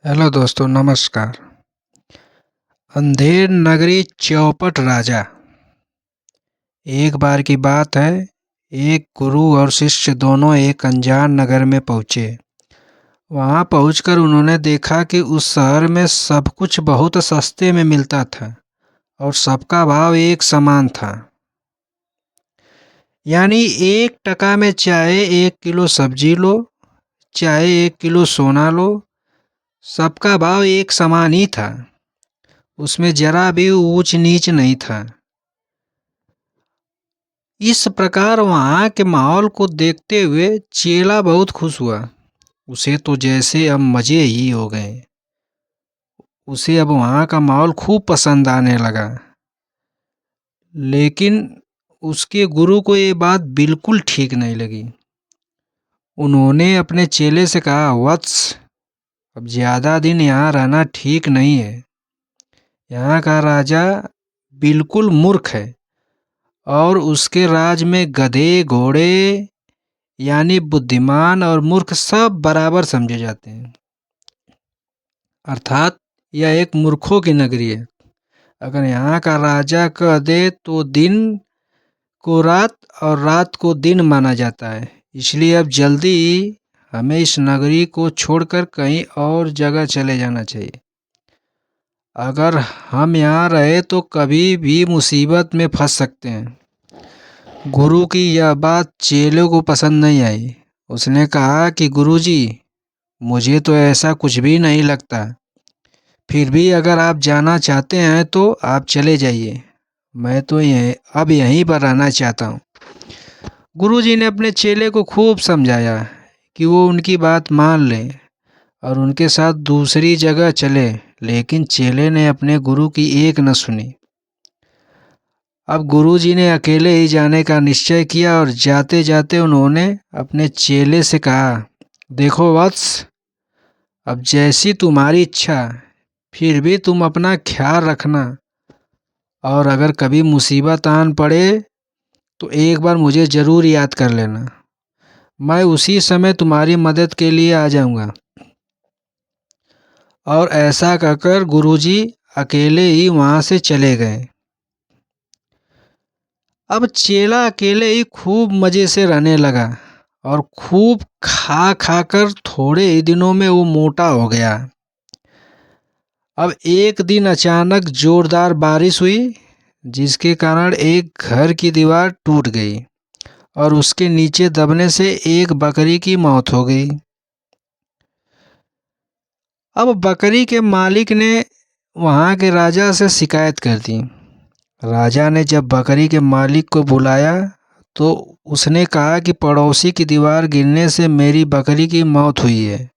Hello दोस्तों, नमस्कार। अंधेर नगरी चौपट राजा। एक बार की बात है, एक गुरु और शिष्य दोनों एक अनजान नगर में पहुँचे। वहाँ पहुँचकर उन्होंने देखा कि उस शहर में सब कुछ बहुत सस्ते में मिलता था और सबका भाव एक समान था। यानी 1 टका में चाहे 1 किलो सब्जी लो, चाहे 1 किलो सोना लो, सबका भाव एक समान ही था। उसमें जरा भी ऊंच नीच नहीं था। इस प्रकार वहाँ के माहौल को देखते हुए चेला बहुत खुश हुआ। उसे तो जैसे अब मजे ही हो गए। उसे अब वहाँ का माहौल खूब पसंद आने लगा। लेकिन उसके गुरु को ये बात बिल्कुल ठीक नहीं लगी। उन्होंने अपने चेले से कहा, वत्स, अब ज़्यादा दिन यहाँ रहना ठीक नहीं है। यहाँ का राजा बिल्कुल मूर्ख है और उसके राज में गधे, घोड़े यानी बुद्धिमान और मूर्ख सब बराबर समझे जाते हैं। अर्थात यह एक मूर्खों की नगरी है। अगर यहाँ का राजा कह दे तो दिन को रात और रात को दिन माना जाता है। इसलिए अब जल्दी हमें इस नगरी को छोड़कर कहीं और जगह चले जाना चाहिए। अगर हम यहाँ रहे तो कभी भी मुसीबत में फंस सकते हैं। गुरु की यह बात चेलों को पसंद नहीं आई। उसने कहा कि गुरुजी, मुझे तो ऐसा कुछ भी नहीं लगता। फिर भी अगर आप जाना चाहते हैं तो आप चले जाइए। मैं तो अब यहीं पर रहना चाहता हूँ। गुरुजी ने अपने चेले को खूब समझाया कि वो उनकी बात मान ले और उनके साथ दूसरी जगह चले, लेकिन चेले ने अपने गुरु की एक न सुनी। अब गुरुजी ने अकेले ही जाने का निश्चय किया और जाते जाते उन्होंने अपने चेले से कहा, देखो वत्स, अब जैसी तुम्हारी इच्छा, फिर भी तुम अपना ख्याल रखना और अगर कभी मुसीबत आन पड़े तो एक बार मुझे ज़रूर याद कर लेना। मैं उसी समय तुम्हारी मदद के लिए आ जाऊंगा। और ऐसा कहकर गुरुजी अकेले ही वहाँ से चले गए। अब चेला अकेले ही खूब मज़े से रहने लगा और खूब खा खा कर थोड़े ही दिनों में वो मोटा हो गया। अब एक दिन अचानक जोरदार बारिश हुई, जिसके कारण एक घर की दीवार टूट गई और उसके नीचे दबने से एक बकरी की मौत हो गई। अब बकरी के मालिक ने वहाँ के राजा से शिकायत कर दी। राजा ने जब बकरी के मालिक को बुलाया तो उसने कहा कि पड़ोसी की दीवार गिरने से मेरी बकरी की मौत हुई है।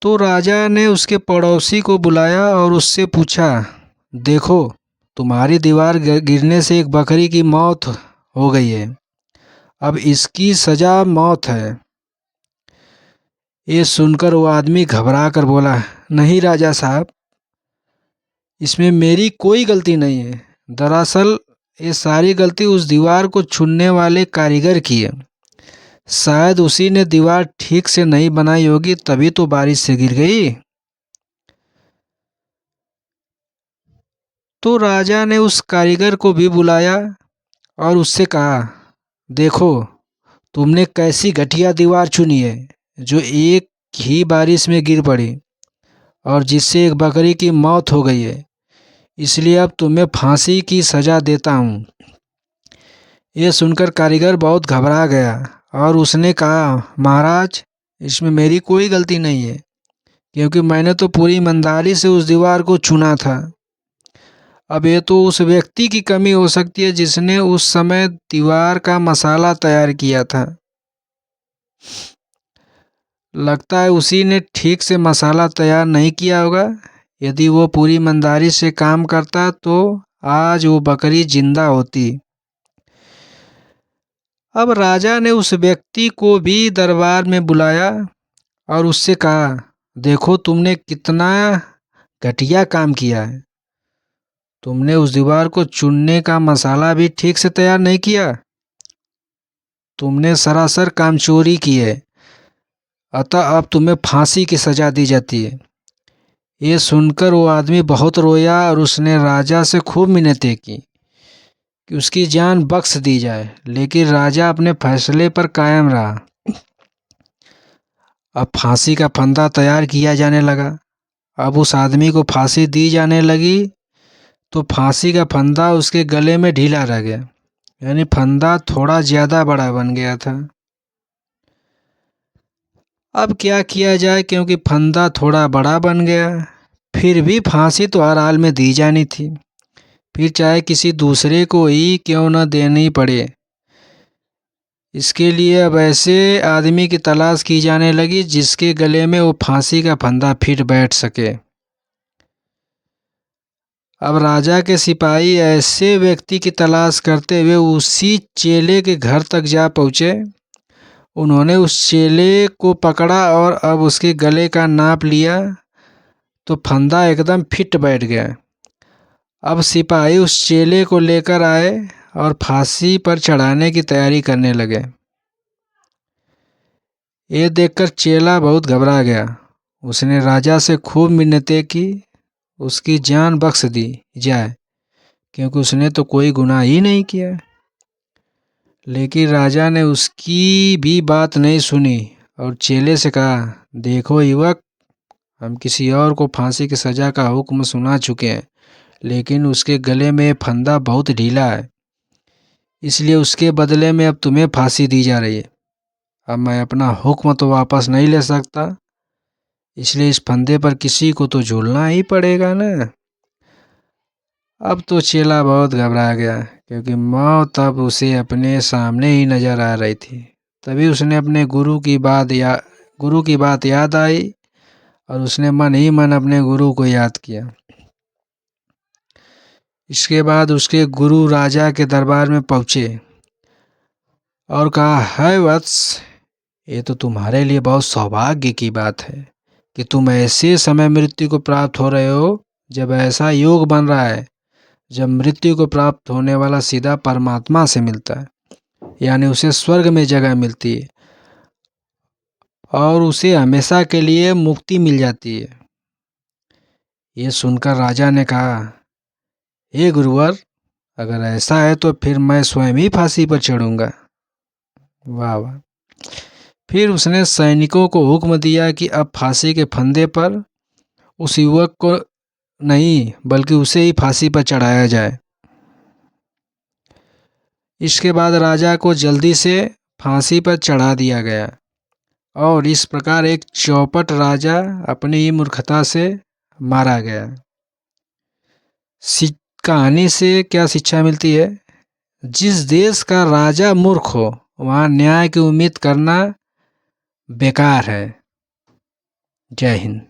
तो राजा ने उसके पड़ोसी को बुलाया और उससे पूछा, देखो, तुम्हारी दीवार गिरने से एक बकरी की मौत हो गई है। अब इसकी सज़ा मौत है। ये सुनकर वो आदमी घबरा कर बोला, नहीं राजा साहब, इसमें मेरी कोई गलती नहीं है। दरअसल ये सारी गलती उस दीवार को चुनने वाले कारीगर की है। शायद उसी ने दीवार ठीक से नहीं बनाई होगी, तभी तो बारिश से गिर गई। तो राजा ने उस कारीगर को भी बुलाया और उससे कहा, देखो, तुमने कैसी घटिया दीवार चुनी है जो एक ही बारिश में गिर पड़ी और जिससे एक बकरी की मौत हो गई है। इसलिए अब तुम्हें फांसी की सज़ा देता हूँ। ये सुनकर कारीगर बहुत घबरा गया और उसने कहा, महाराज, इसमें मेरी कोई गलती नहीं है, क्योंकि मैंने तो पूरी ईमानदारी से उस दीवार को चुना था। अब ये तो उस व्यक्ति की कमी हो सकती है जिसने उस समय दीवार का मसाला तैयार किया था। लगता है उसी ने ठीक से मसाला तैयार नहीं किया होगा। यदि वो पूरी ईमानदारी से काम करता तो आज वो बकरी जिंदा होती। अब राजा ने उस व्यक्ति को भी दरबार में बुलाया और उससे कहा, देखो, तुमने कितना घटिया काम किया है। तुमने उस दीवार को चुनने का मसाला भी ठीक से तैयार नहीं किया। तुमने सरासर कामचोरी की है अतः अब तुम्हें फांसी की सजा दी जाती है। ये सुनकर वो आदमी बहुत रोया और उसने राजा से खूब मिन्नतें की कि उसकी जान बख्श दी जाए, लेकिन राजा अपने फैसले पर कायम रहा। अब फांसी का फंदा तैयार किया जाने लगा। अब उस आदमी को फांसी दी जाने लगी तो फांसी का फंदा उसके गले में ढीला रह गया, यानी फंदा थोड़ा ज़्यादा बड़ा बन गया था। अब क्या किया जाए, क्योंकि फंदा थोड़ा बड़ा बन गया, फिर भी फांसी तो हर हाल में दी जानी थी, फिर चाहे किसी दूसरे को ही क्यों न देनी पड़े। इसके लिए अब ऐसे आदमी की तलाश की जाने लगी जिसके गले में वो फांसी का फंदा फिट बैठ सके। अब राजा के सिपाही ऐसे व्यक्ति की तलाश करते हुए उसी चेले के घर तक जा पहुँचे। उन्होंने उस चेले को पकड़ा और अब उसके गले का नाप लिया तो फंदा एकदम फिट बैठ गया। अब सिपाही उस चेले को लेकर आए और फांसी पर चढ़ाने की तैयारी करने लगे। ये देखकर चेला बहुत घबरा गया। उसने राजा से खूब मिन्नतें की उसकी जान बख्श दी जाए, क्योंकि उसने तो कोई गुनाह ही नहीं किया। लेकिन राजा ने उसकी भी बात नहीं सुनी और चेले से कहा, देखो युवक, हम किसी और को फांसी की सज़ा का हुक्म सुना चुके हैं, लेकिन उसके गले में फंदा बहुत ढीला है, इसलिए उसके बदले में अब तुम्हें फांसी दी जा रही है। अब मैं अपना हुक्म तो वापस नहीं ले सकता, इसलिए इस फंदे पर किसी को तो झूलना ही पड़ेगा ना। अब तो चेला बहुत घबरा गया, क्योंकि मौत अब उसे अपने सामने ही नजर आ रही थी। तभी उसने अपने गुरु की बात याद आई और उसने मन ही मन अपने गुरु को याद किया। इसके बाद उसके गुरु राजा के दरबार में पहुँचे और कहा, है वत्स, ये तो तुम्हारे लिए बहुत सौभाग्य की बात है कि तुम ऐसे समय मृत्यु को प्राप्त हो रहे हो जब ऐसा योग बन रहा है, जब मृत्यु को प्राप्त होने वाला सीधा परमात्मा से मिलता है, यानी उसे स्वर्ग में जगह मिलती है और उसे हमेशा के लिए मुक्ति मिल जाती है। ये सुनकर राजा ने कहा, हे गुरुवर, अगर ऐसा है तो फिर मैं स्वयं ही फांसी पर चढ़ूंगा। वाह वाह। फिर उसने सैनिकों को हुक्म दिया कि अब फांसी के फंदे पर उस युवक को नहीं बल्कि उसे ही फांसी पर चढ़ाया जाए। इसके बाद राजा को जल्दी से फांसी पर चढ़ा दिया गया और इस प्रकार एक चौपट राजा अपनी ही मूर्खता से मारा गया। कहानी से क्या शिक्षा मिलती है? जिस देश का राजा मूर्ख हो वहाँ न्याय की उम्मीद करना बेकार है। जय हिंद।